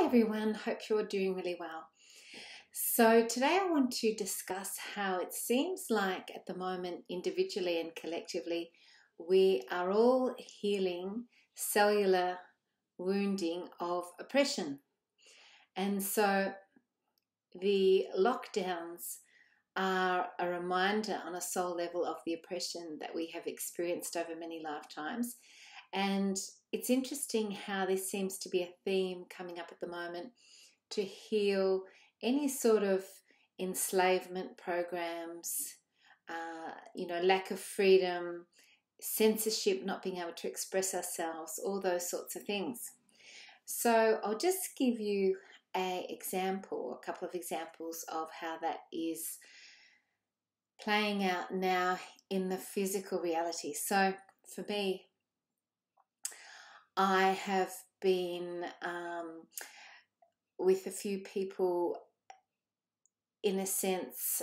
everyone, hope you're doing really well. So today I want to discuss how it seems like at the moment, individually and collectively, we are all healing cellular wounding of oppression. And so the lockdowns are a reminder on a soul level of the oppression that we have experienced over many lifetimes. And it's interesting how this seems to be a theme coming up at the moment to heal any sort of enslavement programs, lack of freedom, censorship, not being able to express ourselves, all those sorts of things. So I'll just give you a couple of examples of how that is playing out now in the physical reality. So for me, I have been with a few people, in a sense,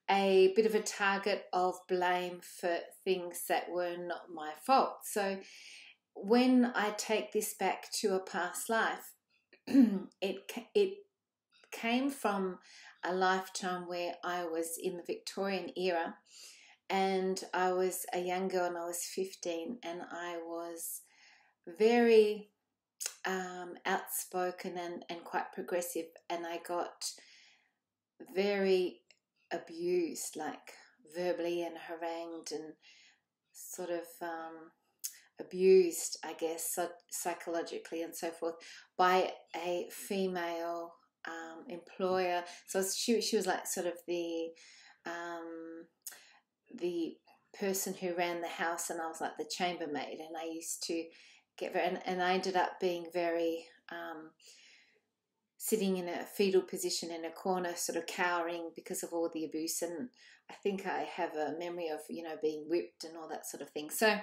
a bit of a target of blame for things that were not my fault. So when I take this back to a past life, it came from a lifetime where I was in the Victorian era, and I was a young girl and I was 15, and I was very outspoken and quite progressive, and I got very abused, like verbally and harangued and sort of abused, I guess, psychologically and so forth, by a female employer. So she was like sort of the person who ran the house, and I was like the chambermaid, and I used to get very, and I ended up being very sitting in a fetal position in a corner, sort of cowering because of all the abuse. And I think I have a memory of, being whipped and all that sort of thing. So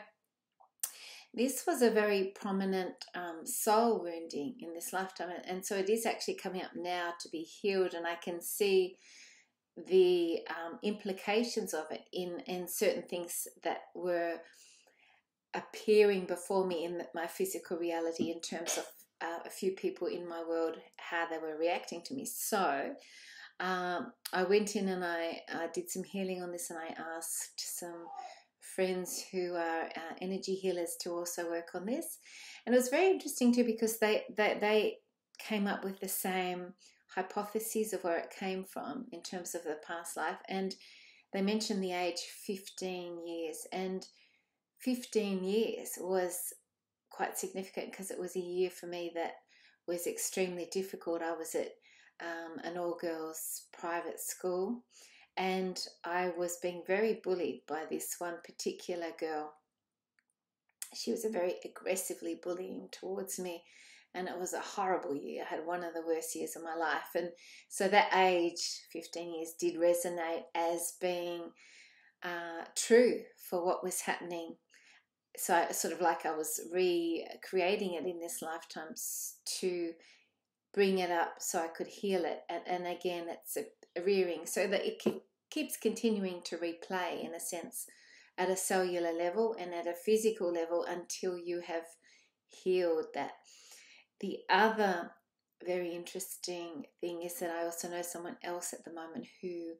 this was a very prominent soul wounding in this lifetime. And so it is actually coming up now to be healed, and I can see the implications of it in certain things that were appearing before me in my physical reality, in terms of a few people in my world, how they were reacting to me. So I went in and I did some healing on this, and I asked some friends who are energy healers to also work on this. And it was very interesting too, because they came up with the same hypotheses of where it came from in terms of the past life, and they mentioned the age 15 years, and 15 years was quite significant because it was a year for me that was extremely difficult. I was at an all-girls private school, and I was being very bullied by this one particular girl. She was very aggressively bullying towards me, and it was a horrible year. I had one of the worst years of my life. And so that age, 15 years, did resonate as being true for what was happening. So sort of like I was recreating it in this lifetime to bring it up so I could heal it. And again, it's a rearing, so that it keeps continuing to replay, in a sense, at a cellular level and at a physical level until you have healed that. The other very interesting thing is that I also know someone else at the moment who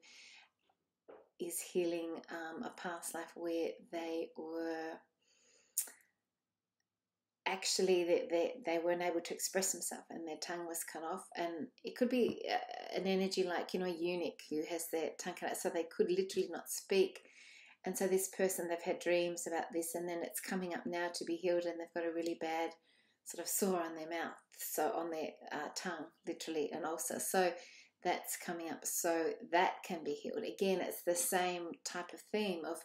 is healing a past life where they were actually they weren't able to express themselves, and their tongue was cut off. And it could be an energy like, a eunuch who has their tongue cut out, so they could literally not speak. And so this person, they've had dreams about this, and then it's coming up now to be healed, and they've got a really bad sort of sore on their mouth, so on their tongue, literally, and ulcer. So that's coming up, so that can be healed. Again, it's the same type of theme of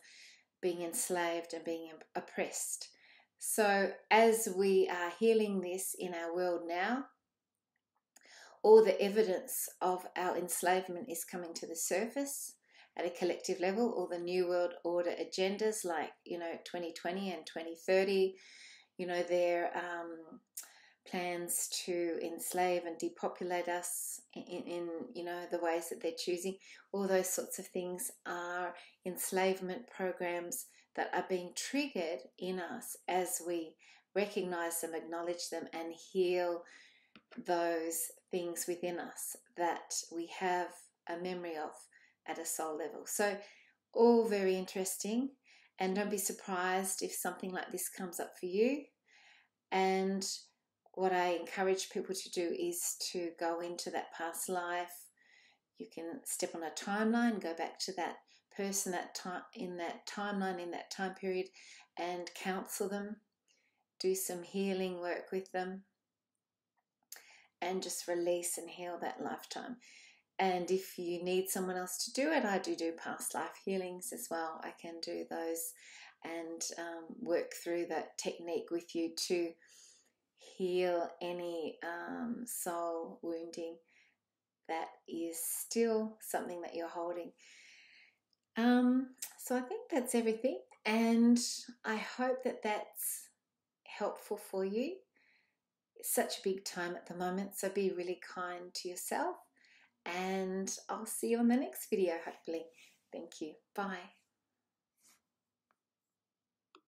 being enslaved and being oppressed. So as we are healing this in our world now, all the evidence of our enslavement is coming to the surface at a collective level. All the New World Order agendas, like 2020 and 2030, their plans to enslave and depopulate us in the ways that they're choosing. All those sorts of things are enslavement programs that are being triggered in us as we recognize them, acknowledge them, and heal those things within us that we have a memory of at a soul level. So all very interesting, and don't be surprised if something like this comes up for you. And what I encourage people to do is to go into that past life. You can step on a timeline, go back to that person that time in that timeline, in that time period, and counsel them, do some healing work with them, and just release and heal that lifetime. And if you need someone else to do it, I do past life healings as well. I can do those and work through that technique with you to heal any soul wounding that is still something that you're holding. So I think that's everything, and I hope that that's helpful for you. It's such a big time at the moment, so be really kind to yourself, and I'll see you on the next video, hopefully. Thank you. Bye.